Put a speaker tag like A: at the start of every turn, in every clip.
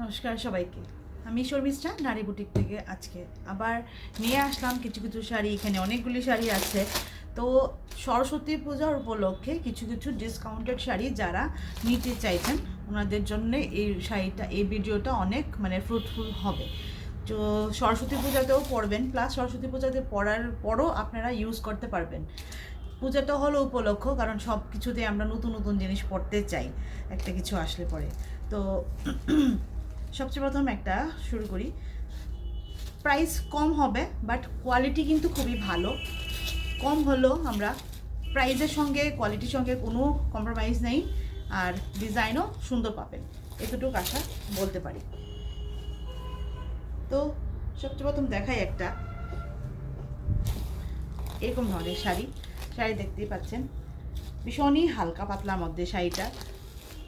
A: নমস্কার সবাইকে। আমি শর্মিষ্ঠা নারী বুটিক থেকে আজকে আবার নিয়ে আসলাম কিছু কিছু শাড়ি। এখানে অনেকগুলি শাড়ি আছে। তো সরস্বতী পূজার উপলক্ষে কিছু কিছু ডিসকাউন্টেড শাড়ি যারা নিতে চাইছেন ওনাদের জন্য এই ভিডিওটা অনেক ফ্রুটফুল হবে। তো সরস্বতী পূজাতেও পরবেন, প্লাস সরস্বতী পূজাতে পরার পরও আপনারা ইউজ করতে পারবেন। পূজাটা হলো উপলক্ষ, কারণ সব কিছুতে আমরা নতুন নতুন জিনিস পড়তে চাই একটা কিছু আসলে পরে। তো সবচেয়ে প্রথম একটা শুরু করি। প্রাইস কম হবে বাট কোয়ালিটি কিন্তু খুবই ভালো। কম হলেও আমরা প্রাইসের সঙ্গে কোয়ালিটির সঙ্গে কোনো কম্প্রোমাইজ নেই, আর ডিজাইনও সুন্দর পাবেন, এতটুকু আশা বলতে পারি। তো সবচেয়ে প্রথম দেখাই একটা এরকম ধরনের শাড়ি দেখতেই পাচ্ছেন, ভীষণই হালকা পাতলার মধ্যে শাড়িটা।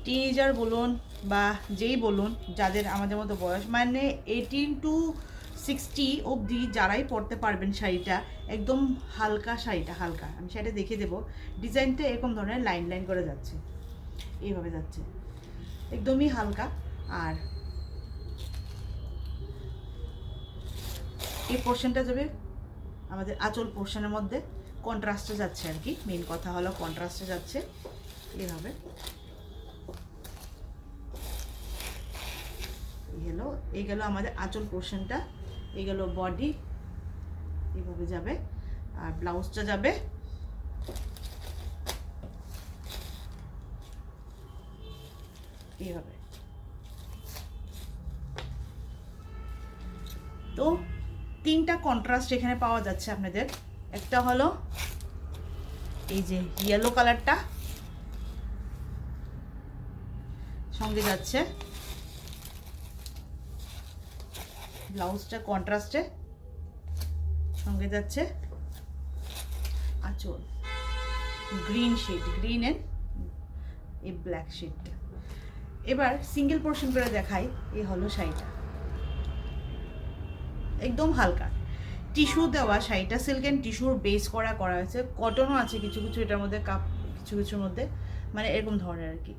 A: টিনেজার বলুন বা যেই বলুন, যাদের আমাদের মতো বয়স 18 to 60 অবধি যারাই পরতে পারবেন শাড়িটা, একদম হালকা শাড়িটা, হালকা। আমি শাড়িটা দেখে দেবো। ডিজাইনটা এরকম ধরনের লাইন লাইন করে যাচ্ছে, এইভাবে যাচ্ছে, একদমই হালকা। আর এই পোর্শনটা যাবে আমাদের আঁচল পোর্শনের মধ্যে, কন্ট্রাস্টে যাচ্ছে আর কি। মেন কথা হলো কন্ট্রাস্টে যাচ্ছে এইভাবে। এই গেল আমাদের আঁচল পোর্শনটা, এই গেল বডি, এইভাবে যাবে। আর ব্লাউজটা যাবে এইভাবে। তো তিনটা কন্ট্রাস্ট এখানে পাওয়া যাচ্ছে আপনাদের। একটা হলো এই যে ইয়েলো কালারটা সঙ্গে যাচ্ছে, ব্লাউজটা কন্ট্রাস্টে সঙ্গে যাচ্ছে, আঁচল গ্রিন শেড, গ্রিন এন্ড এই ব্ল্যাক শেডটা। এবার সিঙ্গেল পোর্শন করে দেখাই। এই হলো শাড়িটা, একদম হালকা টিস্যু দেওয়া শাড়িটা, সিল্ক অ্যান্ড টিস্যুর বেস করা হয়েছে, কটনও আছে কিছু কিছু এটার মধ্যে, কিছু কিছুর মধ্যে এরকম ধরনের আর কি।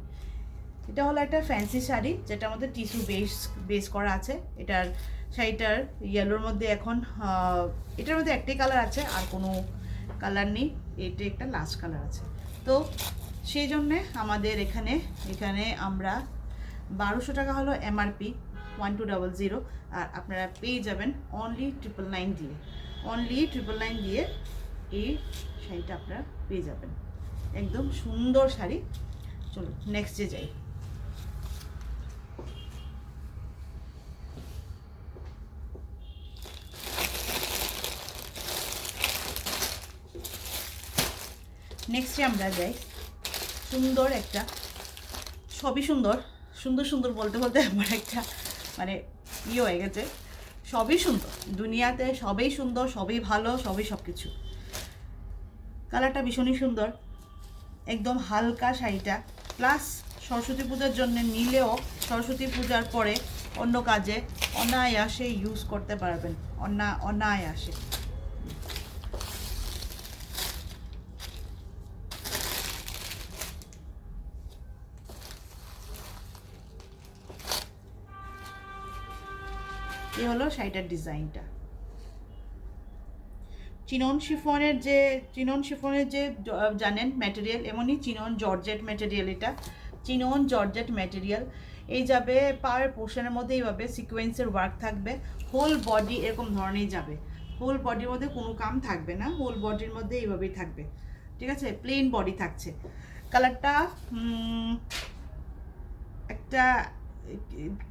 A: এটা হলো একটা ফ্যান্সি শাড়ি যেটার মধ্যে টিস্যু বেস করা আছে। শাড়িটার ইয়েলোর মধ্যে এখন এটার মধ্যে একটাই কালার আছে, আর কোনো কালার নেই, এটা একটা লাস্ট কালার আছে। তো সেই জন্যে আমাদের এখানে আমরা 1200 টাকা হলো এমআরপি, 1200, আর আপনারা পেয়ে যাবেন অনলি 999 দিয়ে। অনলি 999 দিয়ে এই শাড়িটা আপনারা পেয়ে যাবেন, একদম সুন্দর শাড়ি। চলো নেক্সটে যাই। নেক্সটে আমরা যাই সুন্দর একটা, সবই সুন্দর সুন্দর সুন্দর বলতে বলতে আমার একটা হয়ে গেছে। সবই সুন্দর, দুনিয়াতে সবই সুন্দর, সবই ভালো, সবই সব কিছু। কালারটা ভীষণই সুন্দর, একদম হালকা শাড়িটা। প্লাস সরস্বতী পূজার জন্য নিলেও সরস্বতী পূজার পরে অন্য কাজে অনায়াসে ইউজ করতে পারবেন, অনায়াসে। এই হলো শাড়িটার ডিজাইনটা। চিনন শিফনের যে জানেন ম্যাটেরিয়াল, এমনই চিনন জর্জেট ম্যাটেরিয়াল। এটা চিনন জর্জেট ম্যাটেরিয়াল। এই যাবে পার পোর্শনের মধ্যে এইভাবে সিকোয়েন্সের ওয়ার্ক থাকবে, হোল বডি এরকম ধরনেরই যাবে। হোল বডির মধ্যে কোনো কাম থাকবে না, হোল বডির মধ্যে এইভাবেই থাকবে, ঠিক আছে। প্লেন বডি থাকছে। কালারটা একটা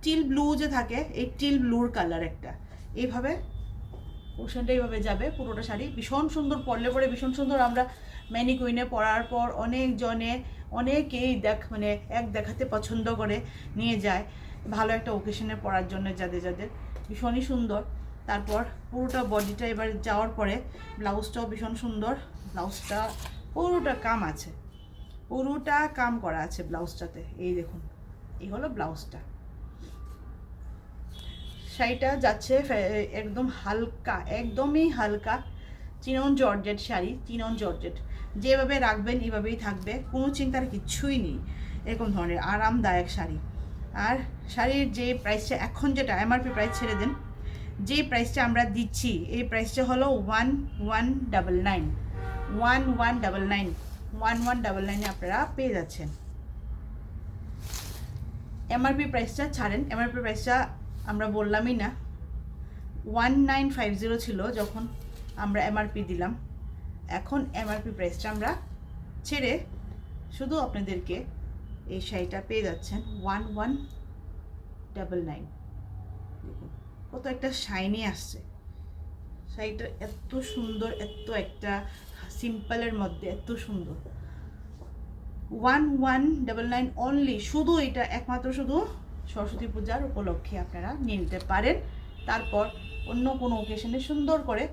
A: টিল ব্লু যে থাকে, এই টিল ব্লুর কালার একটা। এইভাবে পোর্শনটা এইভাবে যাবে পুরোটা শাড়ি, ভীষণ সুন্দর, পরলে পরে ভীষণ সুন্দর। আমরা ম্যানিকুইনে পরার পর অনেকেই এক দেখাতে পছন্দ করে নিয়ে যায়, ভালো একটা ওকেশনে পরার জন্য যাদের ভীষণই সুন্দর। তারপর পুরোটা বডিটা এবার যাওয়ার পরে ব্লাউজটাও ভীষণ সুন্দর। ব্লাউজটা পুরোটা কাম আছে, পুরোটা কাম করা আছে ব্লাউজটাতে। এই দেখুন, এই হলো ব্লাউজটা। শাড়িটা যাচ্ছে একদম হালকা, একদমই হালকা chinon georgette sari. Chinon georgette যেভাবে রাখবেন এইভাবেই থাকবে, কোনো চিন্তার কিচ্ছুই নেই। এরকম ধরনের আরামদায়ক শাড়ি। আর শাড়ির যে প্রাইসটা এখন, যেটা এমআরপি প্রাইস ছেড়ে দেন, যে প্রাইসটা আমরা দিচ্ছি এই প্রাইসটা হলো 1199, 1199 আপনারা পেয়ে যাচ্ছেন। এমআরপি প্রাইসটা ছাড়েন, এমআরপি প্রাইসটা আমরা বললামই না, 1950 ছিল যখন আমরা এমআরপি দিলাম। এখন এমআরপি প্রাইসটা আমরা ছেড়ে শুধু আপনাদেরকে এই শাড়িটা পেয়ে যাচ্ছেন 1199। দেখুন কত একটা শাইনি আসছে শাড়িটা, এত সুন্দর, এত একটা সিম্পলের মধ্যে এত সুন্দর। 1199 অনলি, শুধু এটা একমাত্র শুধু সরস্বতী পূজার উপলক্ষে আপনারা নিয়ে নিতে পারেন। তারপর অন্য কোনো ওকেশনে সুন্দর করে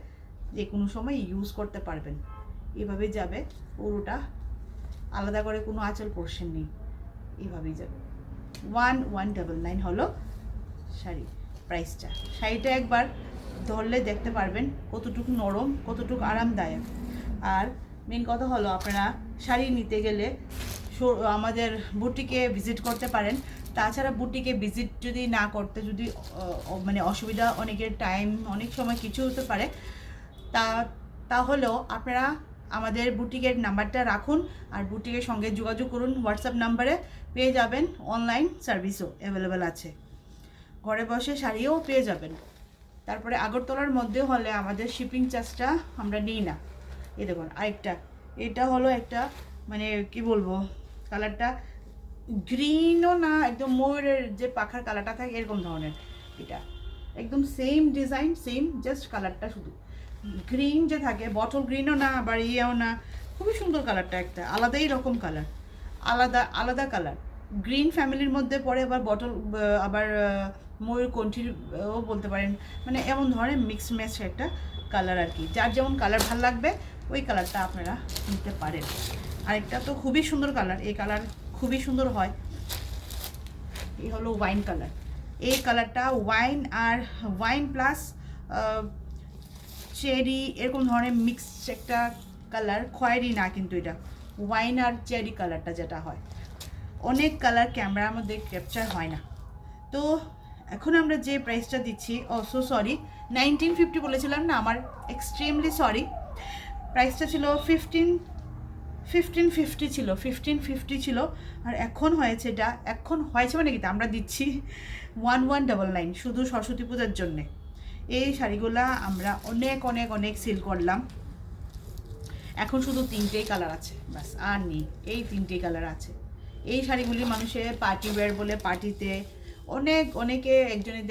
A: যে কোনো সময় ইউজ করতে পারবেন। এভাবেই যাবে পুরোটা, আলাদা করে কোনো আঁচল পোর্শন নেই, এভাবেই যাবে। 1199 হলো শাড়ি প্রাইসটা। শাড়িটা একবার ধরলে দেখতে পারবেন কতটুকু নরম, কতটুকু আরামদায়ক। আর মেন কথা হলো আপনারা শাড়ি নিতে গেলে আমাদের বুটিকে ভিজিট করতে পারেন। তাছাড়া বুটিকে ভিজিট যদি না করতে, যদি মানে অসুবিধা, অনেকের টাইম অনেক সময় কিছু হতে পারে, তাহলেও আপনারা আমাদের বুটিকের নাম্বারটা রাখুন আর বুটিকের সঙ্গে যোগাযোগ করুন। হোয়াটসঅ্যাপ নাম্বারে পেয়ে যাবেন, অনলাইন সার্ভিসও অ্যাভেলেবেল আছে, ঘরে বসে শাড়িও পেয়ে যাবেন। তারপরে আগরতলার মধ্যে হলে আমাদের শিপিং চার্জটা আমরা নিই না। এই দেখুন আরেকটা, এটা হলো একটা মানে কি বলবো, কালারটা গ্রিনও না, একদম ময়ূরের যে পাখার কালারটা থাকে এরকম ধরনের। এটা একদম সেম ডিজাইন, সেম, জাস্ট কালারটা শুধু গ্রিন যে থাকে, বটল গ্রিনও না আবার ইয়েও না, খুবই সুন্দর কালারটা, একটা আলাদাই রকম কালার, আলাদা আলাদা কালার। গ্রিন ফ্যামিলির মধ্যে পড়ে, আবার বটল, আবার ময়ূর কণ্ঠীরও বলতে পারেন, মানে এমন ধরনের মিক্স ম্যাচ একটা কালার আর কি। যার যেমন কালার ভালো লাগবে ওই কালারটা আপনারা নিতে পারেন। আরেকটা তো খুবই সুন্দর কালার, এই কালার খুবই সুন্দর হয়, এই হলো ওয়াইন কালার। এই কালারটা ওয়াইন আর ওয়াইন প্লাস চেরি এরকম ধরনের মিক্স একটা কালার, খয়েরি না কিন্তু এটা ওয়াইন আর চেরি কালারটা যেটা হয়, অনেক কালার ক্যামেরার মধ্যে ক্যাপচার হয় না। তো এখন আমরা যে প্রাইসটা দিচ্ছি, সো সরি, 1950 বলেছিলাম না, আমার এক্সট্রিমলি সরি। প্রাইসটা ছিল 1550 ছিল, 1550 ছিল, আর এখন হয়েছে এটা, এখন হয়েছে মানে কি, আমরা দিচ্ছি 1199 শুধু সরস্বতী পূজার জন্যে। এই শাড়িগুলা আমরা অনেক অনেক অনেক সেল করলাম, এখন শুধু 3টেই কালার আছে, বাস আর নেই, এই 3টেই কালার আছে। এই শাড়িগুলি মানুষের পার্টি ওয়্যার বলে, পার্টিতে অনেকে একজনে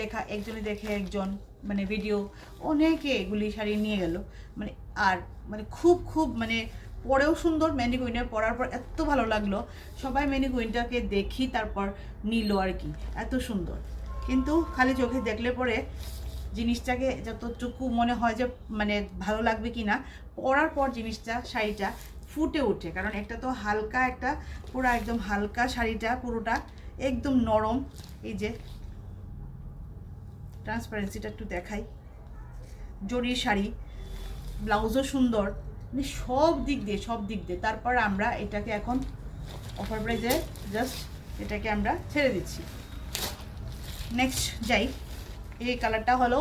A: দেখে একজন, মানে ভিডিও, অনেকে এগুলি শাড়ি নিয়ে গেল, মানে আর মানে খুব মানে পরেও সুন্দর। ম্যানিকুইনের পরার পর এত ভালো লাগলো, সবাই ম্যানিকুইনটাকে দেখি তারপর নিল আর কি, এত সুন্দর। কিন্তু খালি চোখে দেখলে পরে জিনিসটাকে যতটুকু মনে হয় যে মানে ভালো লাগবে কি না, পরার পর জিনিসটা, শাড়িটা ফুটে ওঠে। কারণ একটা তো হালকা, একটা পুরো একদম হালকা শাড়িটা, পুরোটা একদম নরম। এই যে ট্রান্সপারেন্সিটা একটু দেখাই, জরির শাড়ি, ব্লাউজও সুন্দর, মানে সব দিক দিয়ে। তারপর আমরা এটাকে এখন অফার প্রাইসে জাস্ট এটাকে আমরা ছেড়ে দিচ্ছি। নেক্সট যাই, এই কালারটা হলো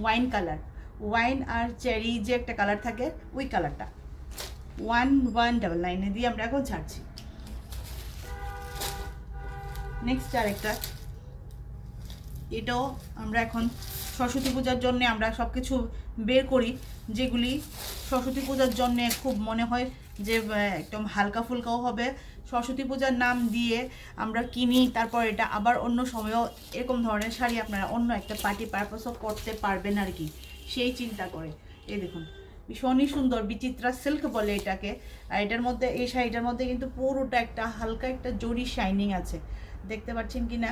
A: ওয়াইন কালার, ওয়াইন আর চেরি যে একটা কালার থাকে ওই কালারটা, 1199 দিয়ে আমরা এখন ছাড়ছি। নেক্সট আরেকটা, এটাও আমরা এখন সরস্বতী পূজার জন্য আমরা সব কিছু বের করি, যেগুলি সরস্বতী পূজার জন্য খুব মনে হয় যে একদম হালকা ফুলকাও হবে, সরস্বতী পূজার নাম দিয়ে আমরা কিনি। তারপর এটা আবার অন্য সময়ও এরকম ধরনের শাড়ি আপনারা অন্য একটা পার্টি পারপাসও করতে পারবেন আর কি, সেই চিন্তা করে। এই দেখুন ভীষণই সুন্দর, বিচিত্রা সিল্ক বলে এটাকে। আর এটার মধ্যে, এই শাড়িটার মধ্যে কিন্তু পুরোটা একটা হালকা একটা জরি শাইনিং আছে, দেখতে পাচ্ছেন কি না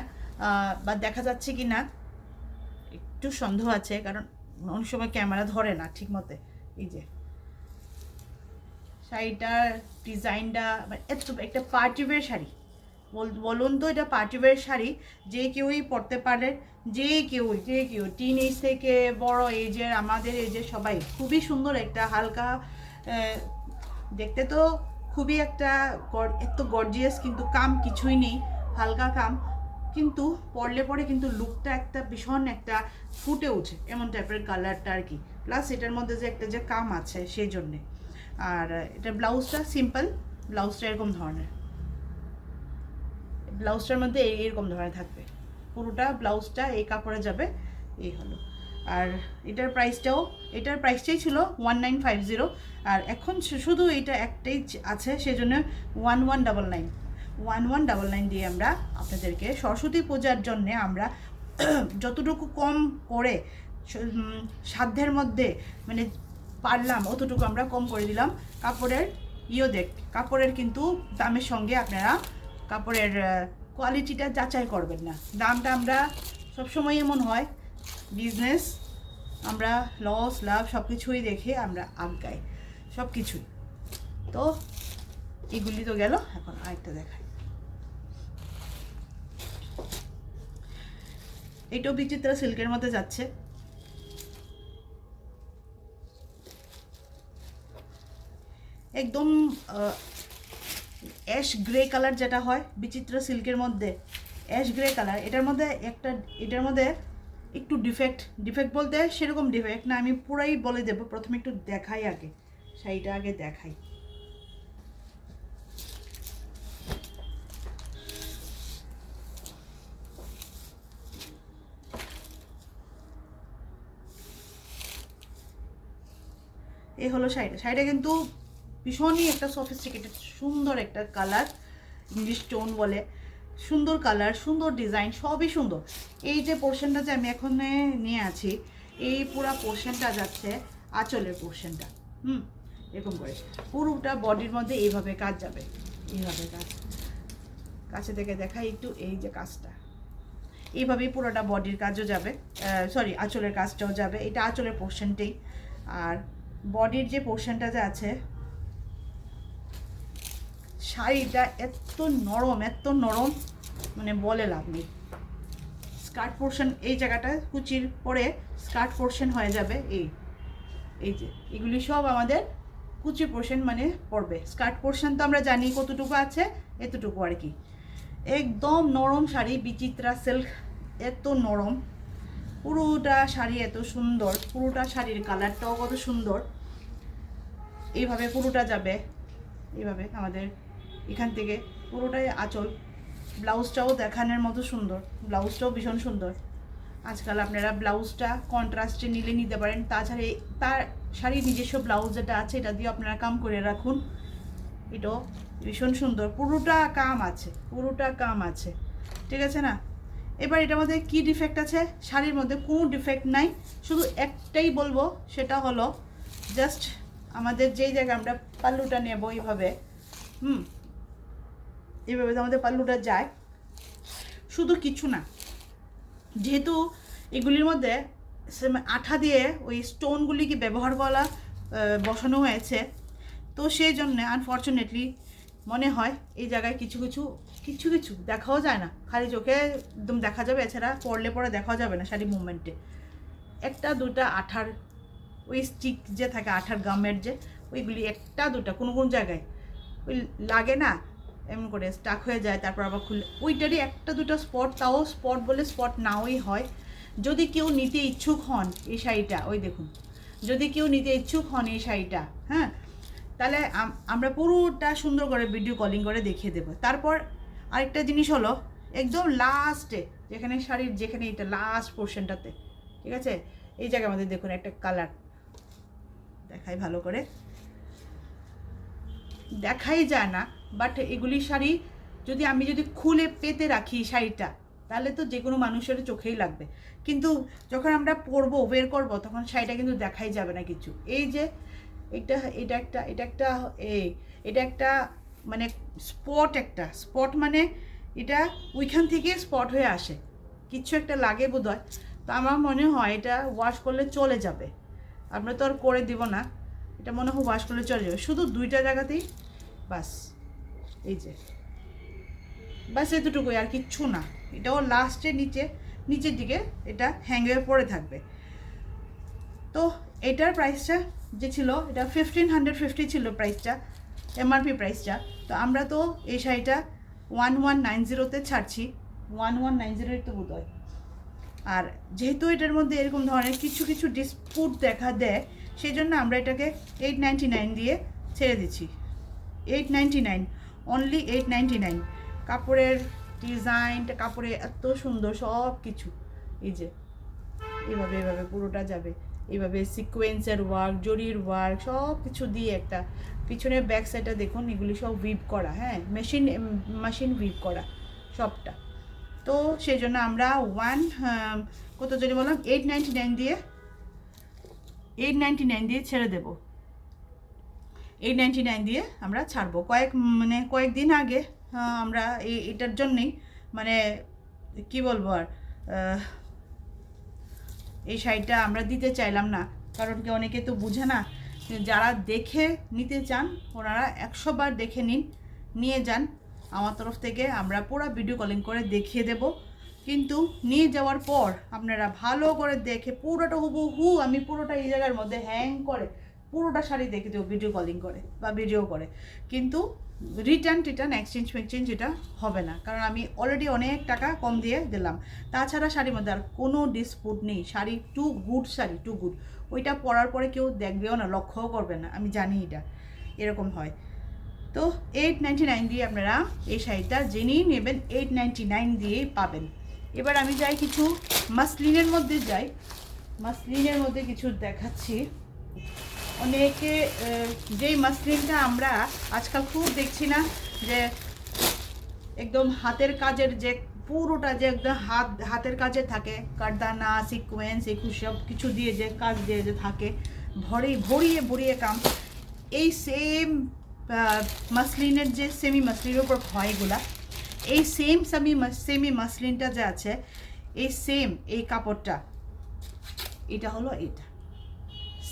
A: বা দেখা যাচ্ছে কি না একটু সন্দেহ আছে, কারণ অনেক সময় ক্যামেরা ধরে না ঠিক মতে। এই যে শাড়িটার ডিজাইনটা এত একটা পার্টিওয়্যার শাড়ি, বলুন তো, এটা পার্টিওয়্যার শাড়ি, যে কেউই পরতে পারে, যে কেউ টিন এজ থেকে বড় এজের, আমাদের এজের সবাই। খুবই সুন্দর একটা হালকা, দেখতে তো খুবই একটা এত গর্জিয়াস, কিন্তু কাম কিছুই নেই, হালকা কাম, কিন্তু পরলে পরে কিন্তু লুকটা একটা ভীষণ একটা ফুটে ওঠে, এমন টাইপের কালারটা আর কি। প্লাস এটার মধ্যে যে একটা যে কাম আছে সেই জন্যে। আর এটা ব্লাউজটা সিম্পল, ব্লাউজটা এরকম ধরনের, ব্লাউজটার মধ্যে এইরকম ধরনের থাকবে, পুরোটা ব্লাউজটা এই কাপড়ে যাবে, এই হলো। আর এটার প্রাইসটাই ছিল 1950। আর এখন শুধু এটা একটাই আছে, সেজন্য 1199 দিয়ে আমরা আপনাদেরকে সরস্বতী পূজার জন্যে আমরা যতটুকু কম করে সাধ্যের মধ্যে মানে পারলাম অতটুকু আমরা কম করে দিলাম। কাপড়ের কাপড়ের কিন্তু দামের সঙ্গে আপনারা কাপড়ের কোয়ালিটিটা যাচাই করবেন না। দামটা আমরা সবসময় এমন হয়, বিজনেস আমরা লস লাভ সব কিছুই দেখে আমরা আগাই, সব কিছুই। তো এগুলি তো গেল, এখন আরেকটা দেখাই। এটাও বিচিত্রা সিল্কের মধ্যে যাচ্ছে, একদম অ্যাশ গ্রে কালার যেটা হয় বিচিত্রা সিল্কের মধ্যে, অ্যাশ গ্রে কালার। এটার মধ্যে একটু ডিফেক্ট বলতে সেরকম ডিফেক্ট না, আমি পুরাই বলে দেবো। প্রথমে একটু দেখাই, আগে শাড়িটা আগে দেখাই। এই হলো শাড়িটা কিন্তু ভীষণই একটা সফিস্টিকেটেড সুন্দর একটা কালার, ইংলিশ টোন বলে, সুন্দর কালার, সুন্দর ডিজাইন, সবই সুন্দর। এই যে পোর্শনটা যে আমি এখন নিয়ে আছি, এই পুরো পোর্শনটা যাচ্ছে আঁচলের পোর্শনটা, এরকম করে পুরোটা বডির মধ্যে এইভাবে কাজ যাবে, এইভাবে কাছে থেকে দেখাই একটু, এই যে কাজটা এইভাবেই পুরোটা বডির কাজও যাবে, সরি আঁচলের কাজটাও যাবে, এটা আঁচলের পোর্শনটাই। আর বডির যে পোর্শনটা যে আছে, শাড়িটা এত নরম মানে বলে লাভ নেই। স্কার্ট পোর্শন এই জায়গাটা কুচির পরে স্কার্ট পোর্শন হয়ে যাবে, এই যে এগুলি সব আমাদের কুচি পোর্শন মানে পড়বে। স্কার্ট পোর্শন তো আমরা জানি কতটুকু আছে, এতটুকু আর কি। একদম নরম শাড়ি, বিচিত্রা সিল্ক, এত নরম, পুরোটা শাড়ি এত সুন্দর, পুরোটা শাড়ির কালারটাও কত সুন্দর। এইভাবে পুরোটা যাবে, এইভাবে আমাদের এখান থেকে পুরোটাই আঁচল। ব্লাউজটাও দেখানোর মতো সুন্দর, ব্লাউজটাও ভীষণ সুন্দর। আজকাল আপনারা ব্লাউজটা কন্ট্রাস্টে নিতে পারেন, তাছাড়া তার শাড়ির নিজস্ব ব্লাউজ যেটা আছে এটা দিয়ে আপনারা কাম করে রাখুন, এটাও ভীষণ সুন্দর। পুরোটা কাম আছে, ঠিক আছে না? এবার এটার মধ্যে কী ডিফেক্ট আছে? শাড়ির মধ্যে কোনো ডিফেক্ট নাই, শুধু একটাই বলবো, সেটা হলো জাস্ট আমাদের যেই জায়গায় আমরা পাল্লুটা নেব এইভাবে, এইভাবে তো আমাদের পাল্লুটা যায়, শুধু কিছু না, যেহেতু এগুলির মধ্যে আঠা দিয়ে ওই স্টোনগুলিকে ব্যবহার করা বসানো হয়েছে, তো সেই জন্যে আনফর্চুনেটলি মনে হয় এই জায়গায় কিছু কিছু দেখাও যায় না, খালি চোখে একদম দেখা যাবে, এছাড়া পরলে পরে দেখাও যাবে না শাড়ি মুভমেন্টে। একটা দুটা আঠার ওই স্টিক যে থাকে আঠার গামের যে, ওইগুলি একটা দুটা কোনো জায়গায় ওই লাগে না, এমন করে স্টাক হয়ে যায়, তারপর আবার খুলে ওইটারই একটা দুটো স্পট, তাও স্পট বলে স্পট নাওই হয়। যদি কেউ নিতে ইচ্ছুক হন এই শাড়িটা, ওই দেখুন, যদি কেউ নিতে ইচ্ছুক হন এই শাড়িটা, হ্যাঁ, তাহলে আমরা পুরোটা সুন্দর করে ভিডিও কলিং করে দেখিয়ে দেবো। তারপর আরেকটা জিনিস হলো, একদম লাস্টে যেখানে এটা লাস্ট পোর্শনটাতে, ঠিক আছে, এই জায়গার মধ্যে দেখুন একটা কালার দেখাই, ভালো করে দেখাই যায় না, বাট এগুলি শাড়ি আমি যদি খুলে পেতে রাখি শাড়িটা, তাহলে তো যে কোনো মানুষের চোখেই লাগবে, কিন্তু যখন আমরা পরবো বের করবো তখন শাড়িটা কিন্তু দেখাই যাবে না কিছু। এই যে এটা একটা মানে স্পট মানে এটা ওইখান থেকে স্পট হয়ে আসে, কিছু একটা লাগে বোধ হয়। তো আমার মনে হয় এটা ওয়াশ করলে চলে যাবে, আমরা তো আর করে দিব না, এটা মনে হয় ওয়াশ করলে চলে যাবে, শুধু দুইটা জায়গাতেই বাস, এই যে বাস এতটুকুই, আর কিচ্ছু না। এটাও লাস্টে নিচের দিকে এটা হ্যাঙ্গে পড়ে থাকবে। তো এটার প্রাইসটা যে ছিল, এটা 1550 ছিল প্রাইসটা, এমআরপি প্রাইসটা। তো আমরা তো এই শাড়িটা 1190-তে ছাড়ছি, 1190 তো বোধ হয়। আর যেহেতু এটার মধ্যে এরকম ধরনের কিছু কিছু ডিসপুট দেখা দেয়, সেই জন্য আমরা এটাকে 899 দিয়ে ছেড়ে দিচ্ছি। 899, অনলি 899। কাপড়ের ডিজাইনটা, কাপড়ে এত সুন্দর সব কিছু, এই যে এইভাবে এইভাবে পুরোটা যাবে, এইভাবে সিকোয়েন্সের ওয়ার্ক, জরির ওয়ার্ক সব কিছু দিয়ে একটা। পিছনের ব্যাক সাইডটা দেখুন, এগুলি সব উইভ করা, হ্যাঁ মেশিন উইভ করা সবটা। তো সেই জন্য আমরা কত যদি বললাম 899 দিয়ে ছেড়ে দেবো। 899 দিয়ে আমরা ছাড়বো। কয়েকদিন আগে আমরা এটার জন্যেই মানে কি বলবো আর, এই শাড়িটা আমরা দিতে চাইলাম না, কারণ কি অনেকে তো বুঝে না। যারা দেখে নিতে চান ওনারা 100 বার দেখে নিয়ে যান। আমার তরফ থেকে আমরা পুরো ভিডিও কলিং করে দেখিয়ে দেব, কিন্তু নিয়ে যাওয়ার পর আপনারা ভালো করে দেখে পুরোটা হুবহু আমি পুরোটা এই জায়গার মধ্যে হ্যাং করে পুরোটা শাড়ি দেখে দেবো ভিডিও কলিং করে বা ভিডিও করে, কিন্তু রিটার্ন এক্সচেঞ্জ এটা হবে না, কারণ আমি অলরেডি অনেক টাকা কম দিয়ে দিলাম। তাছাড়া শাড়ির মধ্যে আর কোনো ডিসপুট নেই। শাড়ি টু গুড, ওইটা পরার পরে কেউ দেখবেও না, লক্ষ্যও করবে না, আমি জানি এটা এরকম হয়। তো 899 দিয়ে আপনারা এই শাড়িটা যিনি নেবেন 899 দিয়েই পাবেন। এবার আমি যাই কিছু মাসলিনের মধ্যে কিছু দেখাচ্ছি। অনেকে যেই মাসলিনটা আমরা আজকাল খুব দেখছি না, যে একদম হাতের কাজের, যে পুরোটা যে একদম হাতের কাজে থাকে, কারদানা সিকোয়েন্স এগুলো সব কিছু দিয়ে যে কাজ দিয়ে যে থাকে, ভরিয়ে কাম। এই সেম মাসলিনের যে সেমি মাসলিনের উপর হয় এগুলা, এই সেমি মাসলিনটা যে আছে, এই কাপড়টা, এটা হলো এটা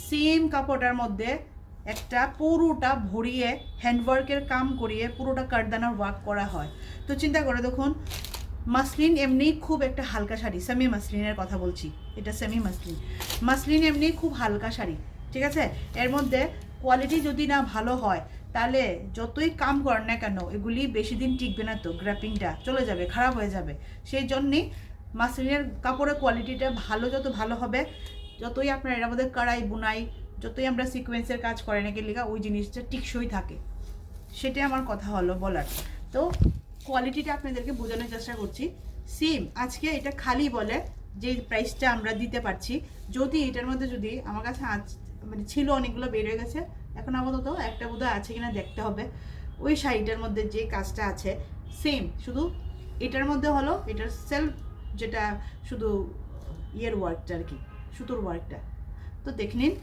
A: সেম কাপড়টার মধ্যে একটা পুরোটা ভরিয়ে হ্যান্ডওয়ার্কের কাম করিয়ে পুরোটা কারদানার ওয়ার্ক করা হয়। তো চিন্তা করে দেখুন, মাসলিন এমনি খুব একটা হালকা শাড়ি, সেমি মাসলিনের কথা বলছি, এটা সেমি মাসলিন এমনি খুব হালকা শাড়ি, ঠিক আছে। এর মধ্যে কোয়ালিটি যদি না ভালো হয়, তাহলে যতই কাম করেন না কেন এগুলি বেশি দিন টিকবে না, তো গ্র্যাপিংটা চলে যাবে, খারাপ হয়ে যাবে। সেই জন্যেই মাসলিনের কাপড়ের কোয়ালিটিটা যত ভালো হবে, যতই আপনার এর মধ্যে কড়াই বুনাই, যতই আমরা সিকোয়েন্সের কাজ করে নাকি লেখা, ওই জিনিসটা টিকসই থাকে। সেটাই আমার কথা হলো বলার। তো কোয়ালিটিটা আপনাদেরকে বোঝানোর চেষ্টা করছি। সেম আজকে এটা খালি বলে যে প্রাইসটা আমরা দিতে পারছি, যদি এটার মধ্যে যদি আমার কাছে মানে ছিল অনেকগুলো বের হয়ে গেছে, এখন আপাতত একটা বোধহয় আছে কিনা দেখতে হবে। ওই শাড়িটার মধ্যে যে কাজটা আছে সেম, শুধু এটার মধ্যে হলো এটার সেলফ, যেটা শুধু ইয়ের ওয়ার্কটা আর কি, সুতোর ওয়ার্কটা। তো দেখে নিন,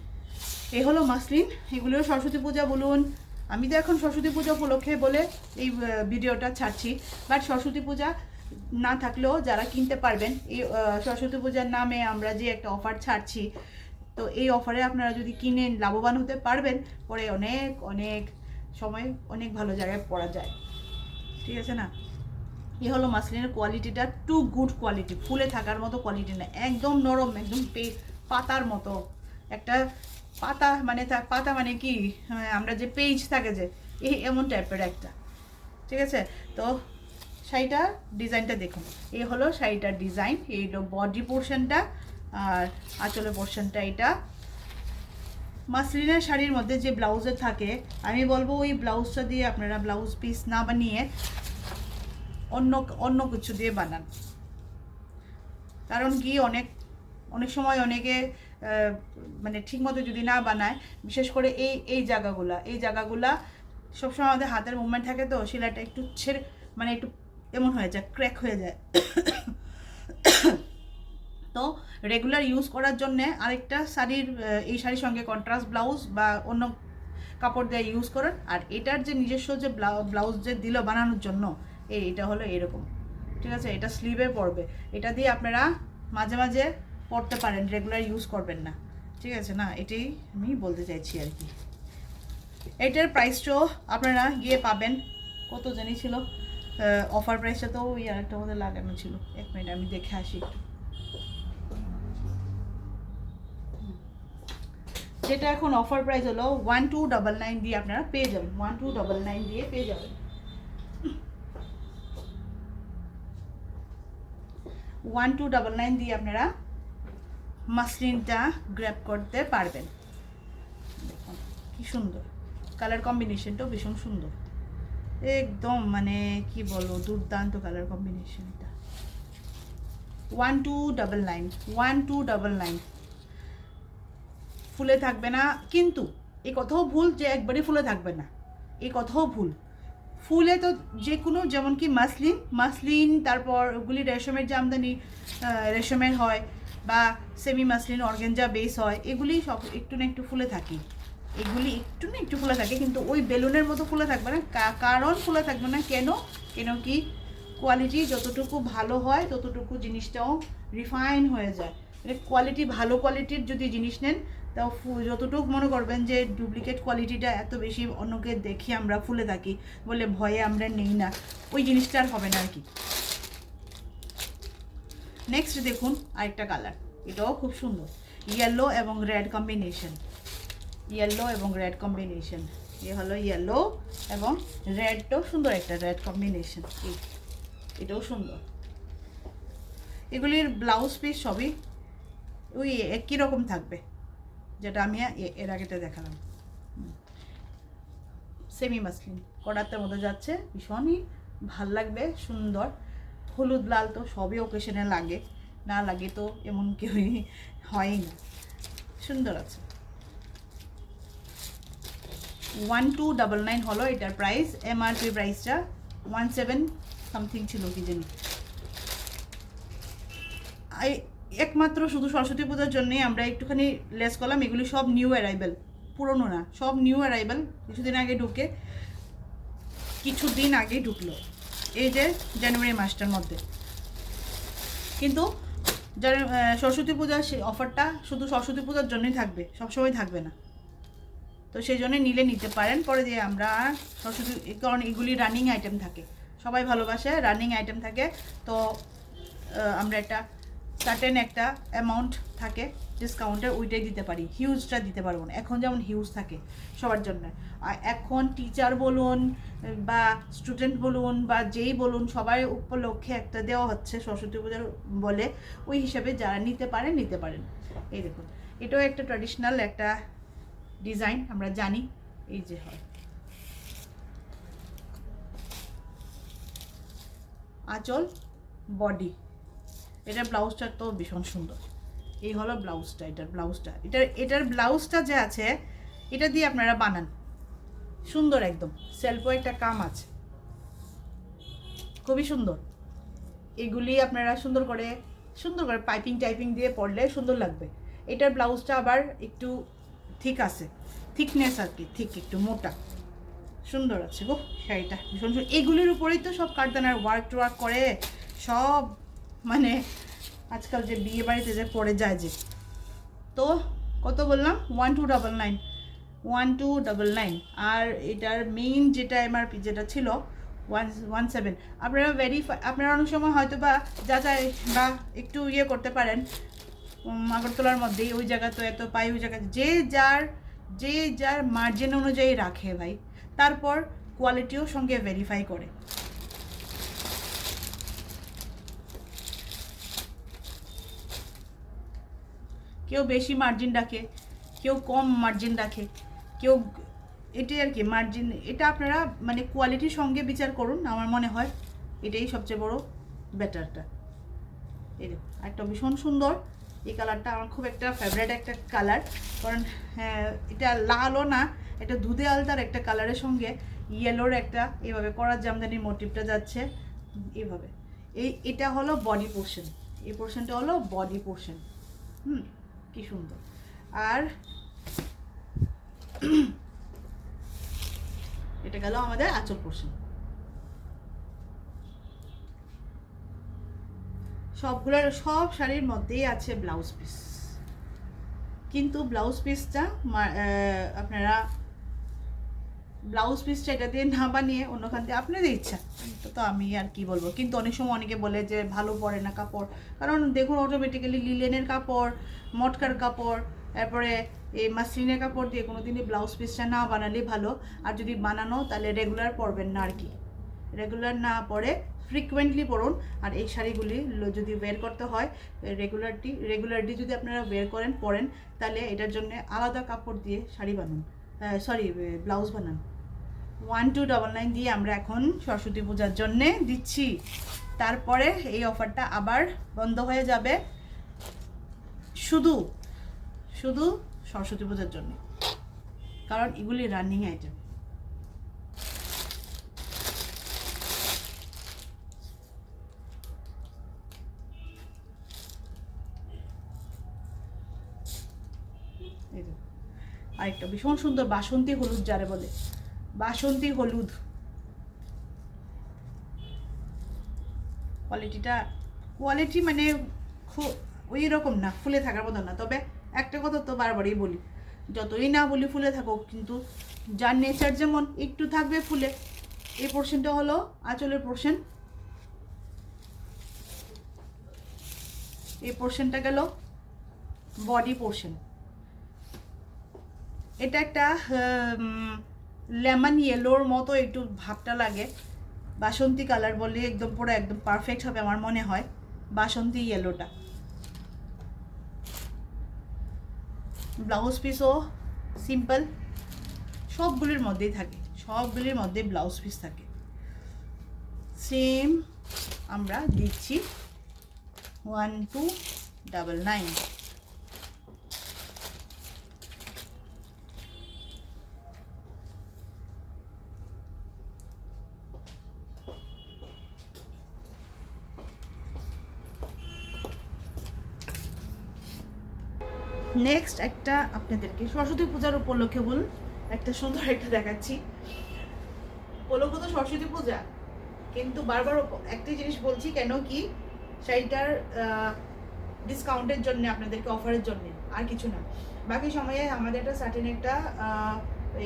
A: এই হলো মাসলিন। এগুলোও সরস্বতী পূজা বলুন, আমি তো এখন সরস্বতী পূজা উপলক্ষে বলে এই ভিডিওটা ছাড়ছি, বাট সরস্বতী পূজা না থাকলেও যারা কিনতে পারবেন, এই সরস্বতী পূজার নামে আমরা যে একটা অফার ছাড়ছি, তো এই অফারে আপনারা যদি কিনেন লাভবান হতে পারবেন, পরে অনেক সময় অনেক ভালো জায়গায় পড়া যায়, ঠিক আছে না। এই হলো মাসলিনের কোয়ালিটিটা, টু গুড কোয়ালিটি, ফুলে থাকার মতো কোয়ালিটি না, একদম নরম, একদম পাতার মতো একটা পাতা মানে কি, আমরা যে পেজ থাকে যে এমন টাইপের একটা, ঠিক আছে। তো শাড়িটার ডিজাইনটা দেখুন, এই হলো শাড়িটার ডিজাইন, এই হলো বডি পোর্শনটা, আর আঁচলের পোর্শনটা। এটা মাসলিনের শাড়ির মধ্যে যে ব্লাউজের থাকে, আমি বলবো ওই ব্লাউজটা দিয়ে আপনারা ব্লাউজ পিস না বানিয়ে অন্য কিছু দিয়ে বানান। কারণ কি অনেক সময় অনেকে মানে ঠিকমতো যদি না বানায়, বিশেষ করে এই জায়গাগুলা সবসময় আমাদের হাতের মুভমেন্ট থাকে, তো সেলাইটা একটু মানে একটু এমন হয়ে যায়, ক্র্যাক হয়ে যায়। তো রেগুলার ইউজ করার জন্যে আরেকটা এই শাড়ির সঙ্গে কন্ট্রাস্ট ব্লাউজ বা অন্য কাপড় দিয়ে ইউজ করেন। আর এটার যে নিজস্ব যে ব্লাউজ যে দিল বানানোর জন্য, এটা হলো এরকম, ঠিক আছে। এটা স্লিভে পড়বে, এটা দিয়ে আপনারা মাঝে মাঝে পরতে পারেন, রেগুলার ইউজ করবেন না, ঠিক আছে না। এটাই আমি বলতে চাইছি আর কি। এটার প্রাইসটাও আপনারা গিয়ে পাবেন, কত জানি ছিল অফার প্রাইসটা, তো ওই আরেকটা মধ্যে লাগানো ছিল। এক মিনিট আমি দেখে আসি একটু। যেটা এখন অফার প্রাইস হলো 1299 দিয়ে আপনারা পেয়ে যাবেন, 1299 দিয়ে পেয়ে যাবেন। 1299 দিয়ে আপনারা মাসলিনটা গ্র্যাব করতে পারবেন। দেখুন কি সুন্দর, কালার কম্বিনেশনটাও ভীষণ সুন্দর, একদম মানে কি বলবো, দুর্দান্ত কালার কম্বিনেশন। এটা 1299 ফুলে থাকবে না, কিন্তু এই কথাও ভুল যে একবারই ফুলে থাকবে না, এই কথাও ভুল। ফুলে তো যে কোনো, যেমন কি মাসলিন তারপর ওগুলি রেশমের জামদানি, রেশমের হয় বা সেমি মাসলিন অর্গানজা বেস হয়, এগুলি সব একটু না একটু ফুলে থাকে, এগুলি একটু না একটু ফুলে থাকে, কিন্তু ওই বেলুনের মতো ফুলে থাকবে না। কারণ ফুলে থাকবে না কেন কি কোয়ালিটি যতটুকু ভালো হয় ততটুকু জিনিসটাও রিফাইন হয়ে যায়। মানে কোয়ালিটি, ভালো কোয়ালিটির যদি জিনিস নেন তাও যতটুকু মনে করবেন যে ডুপ্লিকেট কোয়ালিটিটা এত বেশি অন্যকে দেখে আমরা ফুলে থাকি বলে ভয়ে আমরা নেই না, ওই জিনিসটা আর হবে না আর কি। নেক্সট দেখুন আরেকটা কালার, এটাও খুব সুন্দর, ইয়েলো এবং রেড কম্বিনেশন, ইয়েলো এবং রেড কম্বিনেশন। এ হলো ইয়েলো এবং রেডটাও সুন্দর, একটা রেড কম্বিনেশন, এটাও সুন্দর। এগুলির ব্লাউজ পিস সবই ওই একই রকম থাকবে, যেটা আমি এর আগেটা দেখালাম। সেমি মাসলিন কড়াতের মধ্যে যাচ্ছে, ভীষণই ভাল লাগবে, সুন্দর। হলুদ লাল তো সবই ওকেশনে লাগে, না লাগে তো এমন কেউই হয়ই না, সুন্দর আছে। 1299 হলো এটার প্রাইস, এমআরপি প্রাইসটা 17 সামথিং ছিল কি জানি। একমাত্র শুধু সরস্বতী পূজার জন্যই আমরা একটুখানি লেস করলাম, এগুলি সব নিউ অ্যারাইভেল, পুরনো না, সব নিউ অ্যারাইভেল, কিছুদিন আগে ঢুকে, কিছুদিন আগেই ঢুকলো এই যে জানুয়ারি মাসটার মধ্যে। কিন্তু সরস্বতী পূজার সেই অফারটা শুধু সরস্বতী পূজার জন্যই থাকবে, সবসময় থাকবে না, তো সেই জন্য নিলে নিতে পারেন। পরে দিয়ে আমরা সরস্বতী, কারণ এগুলি রানিং আইটেম থাকে, সবাই ভালোবাসে রানিং আইটেম থাকে, তো আমরা একটা সার্টেন একটা অ্যামাউন্ট থাকে ডিসকাউন্টের, ওইটাই দিতে পারি, হিউজটা দিতে পারবো না। এখন যেমন হিউজ থাকে সবার জন্য, আর এখন টিচার বলুন বা স্টুডেন্ট বলুন বা যেই বলুন, সবাই উপলক্ষে একটা দেওয়া হচ্ছে সরস্বতী পূজার বলে, ওই হিসাবে যারা নিতে পারেন নিতে পারেন। এই দেখুন, এটাও একটা ট্র্যাডিশনাল একটা ডিজাইন, আমরা জানি এই যে হয়। আঁচল, বডি, এটার ব্লাউজটা তো ভীষণ সুন্দর, এই হলো ব্লাউজটা, এটার ব্লাউজটা যে আছে এটা দিয়ে আপনারা বানান, সুন্দর একদম, সেলফও একটা কাম আছে, খুবই সুন্দর। এগুলি আপনারা সুন্দর করে পাইপিং টাইপিং দিয়ে পরলে সুন্দর লাগবে। এটার ব্লাউজটা আবার একটু ঠিক আছে, থিকনেস আর কি, ঠিক একটু মোটা, সুন্দর আছে গো শাড়িটা, ভীষণ সুন্দর। এগুলির উপরেই তো সব কারদানার ওয়ার্ক করে সব, মানে আজকাল যে বিয়ে বাড়িতে যে পরে যায় যে। তো কত বললাম, 1299, আর এটার মেইন যেটা এমআরপি যেটা ছিল 117। আপনারা আপনারা অনেক সময় হয়তো বা যাচাই বা একটু ইয়ে করতে পারেন, আগরতলার মধ্যেই ওই জায়গা তো এত পাই, ওই জায়গা যে যার মার্জিন অনুযায়ী রাখে ভাই, তারপর কোয়ালিটিও সঙ্গে ভেরিফাই করে। কেউ বেশি মার্জিন রাখে, কেউ কম মার্জিন রাখে, কেউ এটাই আর কি মার্জিন, এটা আপনারা মানে কোয়ালিটির সঙ্গে বিচার করুন, আমার মনে হয় এটাই সবচেয়ে বড় বেটারটা। এই দেখুন একটা ভীষণ সুন্দর, এই কালারটা আমার খুব একটা ফেভারিট একটা কালার, কারণ হ্যাঁ এটা লালও না, এটা দুধে আলতার একটা কালারের সঙ্গে ইয়েলোর একটা এইভাবে করার জামদানির মোটিভটা যাচ্ছে এইভাবে। এটা হলো বডি পোর্শন, এই পোর্শনটা হলো বডি পোর্শন, কি সুন্দর। আর এটা গেল আমাদের আঁচল পোর্শন। সব শাড়ির মধ্যেই আছে ব্লাউজ পিস, কিন্তু ব্লাউজ পিসটা আপনারা এটা দিয়ে না বানিয়ে অন্যখান দিয়ে আপনাদের ইচ্ছা, তো আমি আর কি বলবো। কিন্তু অনেক সময় অনেকে বলে যে ভালো পড়ে না কাপড়, কারণ দেখুন অটোমেটিক্যালি লিলেনের কাপড়, মটকার কাপড়, তারপরে এই মাসলিনের কাপড় দিয়ে কোনো দিনই ব্লাউজ পিসটা না বানালেই ভালো। আর যদি বানানো তাহলে রেগুলার পরবেন না আর কি, রেগুলার না পরে ফ্রিকুয়েন্টলি পরুন। আর এই শাড়িগুলি যদি ওয়্যার করতে হয় রেগুলারলি যদি আপনারা ওয়্যার পরেন, তাহলে এটার জন্য আলাদা কাপড় দিয়ে শাড়ি বানান, ব্লাউজ বানান। 1299 দিয়ে আমরা এখন সরস্বতী পূজার জন্যে দিচ্ছি। তারপরে এই অফারটা আবার বন্ধ হয়ে যাবে শুধু সরস্বতী পূজার জন্য, কারণ এগুলি রানিং আইটেম। আরেকটা ভীষণ সুন্দর বাসন্তী হলুদ, যারে বলে বাসন্তী হলুদ, কোয়ালিটি মানে ওই রকম না, ফুলে থাকার মতো না। তবে একটা কথা তো বারবারই বলি, যতই না বলি ফুলে থাকো, কিন্তু যার নেচার যেমন একটু থাকবে ফুলে। এই পোর্শনটা হলো আঁচলের পোর্শন, এই পোর্শনটা গেল বডি পোর্শন। এটা একটা লেমন ইয়েলোর মতো একটু ভাবটা লাগে, বাসন্তী কালার বলে একদম পুরো একদম পারফেক্ট হবে আমার মনে হয় বাসন্তী ইয়েলোটা। ব্লাউজ পিসও সিম্পল, সবগুলির মধ্যেই থাকে, সবগুলির মধ্যে ব্লাউজ পিস থাকে। সেম আমরা দিচ্ছি 1299। নেক্সট একটা আপনাদেরকে সরস্বতী পূজার উপলক্ষে বলুন একটা সুন্দর একটা দেখাচ্ছি। উপলক্ষ তো সরস্বতী পূজা, কিন্তু বারবার একটাই জিনিস বলছি, কেন কি শাড়িটার ডিসকাউন্টের জন্য, আপনাদেরকে অফারের জন্য, আর কিছু না। বাকি সময়ে আমাদের একটা সার্টেন একটা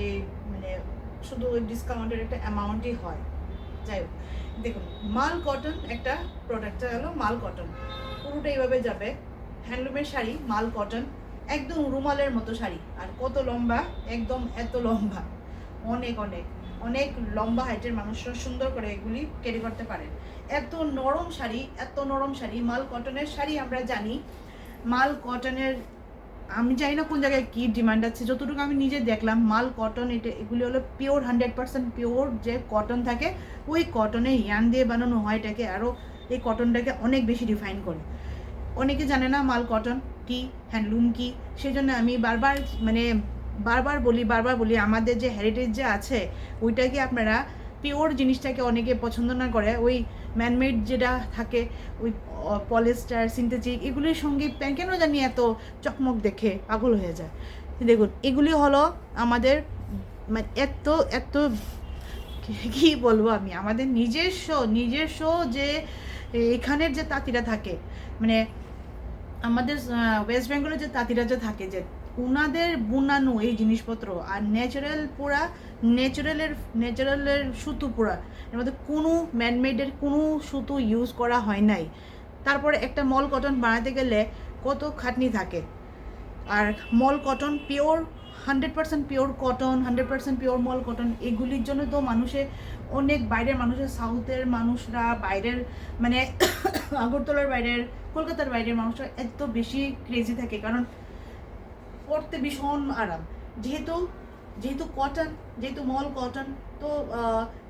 A: এই মানে শুধু ওই ডিসকাউন্টের একটা অ্যামাউন্টই হয়। যাই হোক, দেখুন মাল কটন একটা প্রোডাক্টটা হলো মাল কটন, পুরোটা এইভাবে যাবে, হ্যান্ডলুমের শাড়ি, মাল কটন, একদম রুমালের মতো শাড়ি। আর কত লম্বা, একদম এত লম্বা, অনেক অনেক অনেক লম্বা হাইটের মানুষরা সুন্দর করে এগুলি ক্যারি করতে পারেন। এত নরম শাড়ি, এত নরম শাড়ি, মাল কটনের শাড়ি। আমরা জানি মাল কটনের, আমি জানি না কোন জায়গায় কী ডিমান্ড আছে, যতটুকু আমি নিজে দেখলাম মাল কটন, এগুলি হলো পিওর 100% পিওর যে কটন থাকে, ওই কটনে ইয়ান দিয়ে বানানো হয়। এটাকে আরও এই কটনটাকে অনেক বেশি রিফাইন করে। অনেকে জানে না মাল কটন কি, হ্যান্ডলুম কি, সেই জন্য আমি বারবার বলি আমাদের যে হেরিটেজ যে আছে ওইটাকে আপনারা পিওর জিনিসটাকে অনেকে পছন্দ না করে, ওই ম্যানমেড যেটা থাকে, ওই পলিস্টার, সিনথেটিক, এগুলির সঙ্গে কেন জানি এত চকমক দেখে পাগল হয়ে যায়। দেখুন এগুলি হলো আমাদের মানে এত কী বলবো আমি, আমাদের নিজস্ব যে এখানের যে তাঁতিরা থাকে, মানে আমাদের ওয়েস্ট বেঙ্গলের যে তাঁতিরা যে থাকে, যে ওনাদের বুনানো এই জিনিসপত্র, আর ন্যাচারালের সুতো পুরা, এর মধ্যে কোনো ম্যানমেডের কোনো সুতো ইউজ করা হয় নাই। তারপরে একটা মল কটন বানাতে গেলে কত খাটনি থাকে। আর mull cotton pure 100% pure cotton, 100% pure mull cotton, এগুলির জন্য তো অনেক বাইরের মানুষের, সাউথের মানুষরা, বাইরের মানে আগরতলার বাইরের, কলকাতার বাইরের মানুষরা এত বেশি ক্রেজি থাকে, কারণ পরতে ভীষণ আরাম। যেহেতু কটন, যেহেতু মল কটন, তো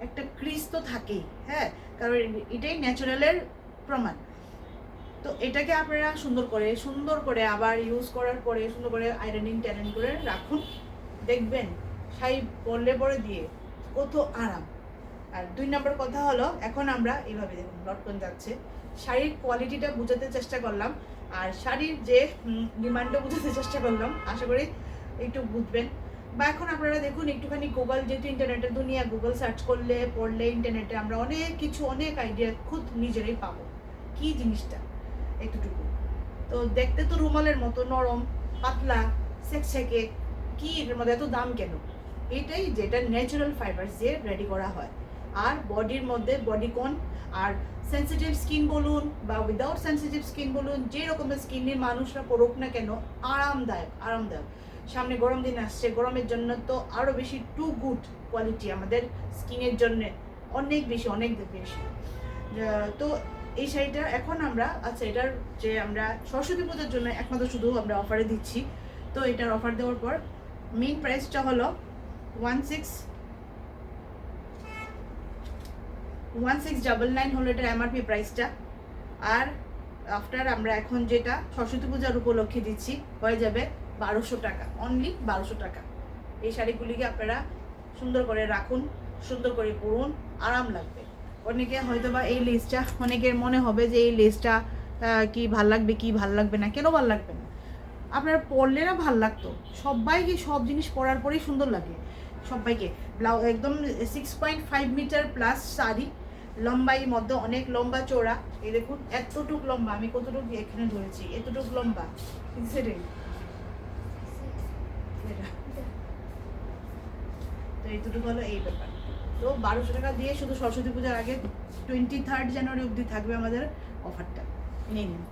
A: একটা ক্রিজ তো থাকেই, হ্যাঁ, কারণ এটাই ন্যাচারালের প্রমাণ। তো এটাকে আপনারা সুন্দর করে আবার ইউজ করার পরে সুন্দর করে আয়রনিং ট্যারেন করে রাখুন, দেখবেন শাড়ি পরে দিয়ে কত আরাম। আর 2 নম্বর কথা হলো, এখন আমরা এইভাবে দেখুন লটকন যাচ্ছে, শাড়ির কোয়ালিটিটা বোঝাতে চেষ্টা করলাম, আর শাড়ির যে ডিমান্ডটা বোঝাতে চেষ্টা করলাম, আশা করি একটু বুঝবেন। বা এখন আপনারা দেখুন একটুখানি গুগল, যেহেতু ইন্টারনেটের দুনিয়া, গুগল সার্চ পড়লে ইন্টারনেটে আমরা অনেক আইডিয়া খুদ নিজেরাই পাবো কি জিনিসটা এতটুকু। তো দেখতে তো রুমালের মতো নরম, পাতলা, সেকসেকে, কি এর মধ্যে এত দাম কেন? এটাই যেটা ন্যাচারাল ফাইবার দিয়ে রেডি করা হয়। আর বডির মধ্যে বডিকন, আর সেন্সিটিভ স্কিন বলুন বা উইদাউট সেন্সিটিভ স্কিন বলুন, যে রকমের স্কিনের মানুষরা পড়ুক না কেন, আরামদায়ক। সামনে গরম দিন আসছে, গরমের জন্য তো আরও বেশি টু গুড কোয়ালিটি আমাদের স্কিনের জন্য, অনেক বেশি। তো এই শাড়িটা এখন আমরা আচ্ছা এটার যে আমরা সরস্বতী পূজার জন্য একমাত্র শুধু আমরা অফারে দিচ্ছি। তো এটার অফার দেওয়ার পর মেইন প্রাইসটা হলো 1699 হলো এটার এমআরপি প্রাইসটা। আর আফটার আমরা এখন যেটা সরস্বতী পূজার উপলক্ষে দিচ্ছি হয়ে যাবে 1200 টাকা, অনলি 1200 টাকা। এই শাড়িগুলিকে আপনারা সুন্দর করে রাখুন, সুন্দর করে পরুন, আরাম লাগবে। অনেকে হয়তো বা এই লেসটা, অনেকের মনে হবে যে এই লেসটা কি ভাল লাগবে কি ভাল লাগবে না, কেন ভাল লাগবে না? আপনার পরলে না ভাল লাগতো। সবাইকে সব জিনিস পরার পরেই সুন্দর লাগে সবাইকে। একদম 6.5 মিটার প্লাস শাড়ি, লম্বাই মধ্যে অনেক লম্বা চওড়া। এই দেখুন এতটুক লম্বা, আমি কতটুকু এখানে ধরেছি, এতটুক লম্বা। তো এইটুকু হলো এই ব্যাপার। তো 1200 টাকা দিয়ে শুধু সরস্বতী পূজার আগে 23 জানুয়ারি অবধি থাকবে আমাদের অফারটা, নিয়ে নিন।